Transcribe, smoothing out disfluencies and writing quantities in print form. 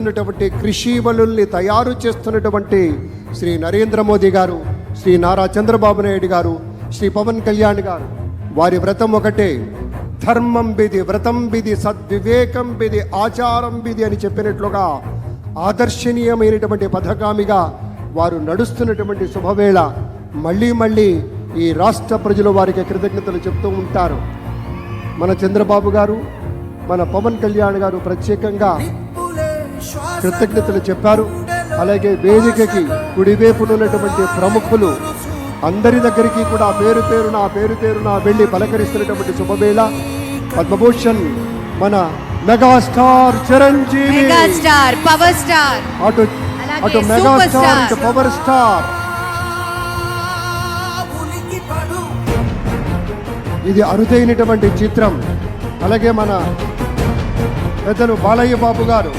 కృషి వలుల్ని తయారు చేస్తున్నటువంటి శ్రీ నరేంద్ర మోదీ గారు, శ్రీ నారా చంద్రబాబు నాయుడు గారు, శ్రీ పవన్ కళ్యాణ్ గారు, వారి వ్రతం ఒకటే, ధర్మం బిది, వ్రతం బిది, సద్వివేకం బిది, ఆచారం బిది అని చెప్పినట్లుగా ఆదర్శనీయమైనటువంటి పథకామిగా వారు నడుస్తున్నటువంటి శుభవేళ. మళ్ళీ ఈ రాష్ట్ర ప్రజలు వారికి కృతజ్ఞతలు చెప్తూ ఉంటారు. మన చంద్రబాబు గారు, మన పవన్ కళ్యాణ్ గారు ప్రత్యేకంగా కృతజ్ఞతలు చెప్పారు. అలాగే వేదికకి కుడివైపున ఉన్నటువంటి ప్రముఖులు అందరి దగ్గరికి కూడా పేరు పేరున వెళ్ళి పలకరిస్తున్నటువంటి శుభవేళ. పద్మభూషణ్ మన మెగాస్టార్ చిరంజీవి, పవర్ స్టార్, అటు మెగాస్టార్ ఇటు పవర్ స్టార్. ఇది అరుదైనటువంటి చిత్రం. అలాగే మన పెద్దలు బాలయ్య బాబు గారు,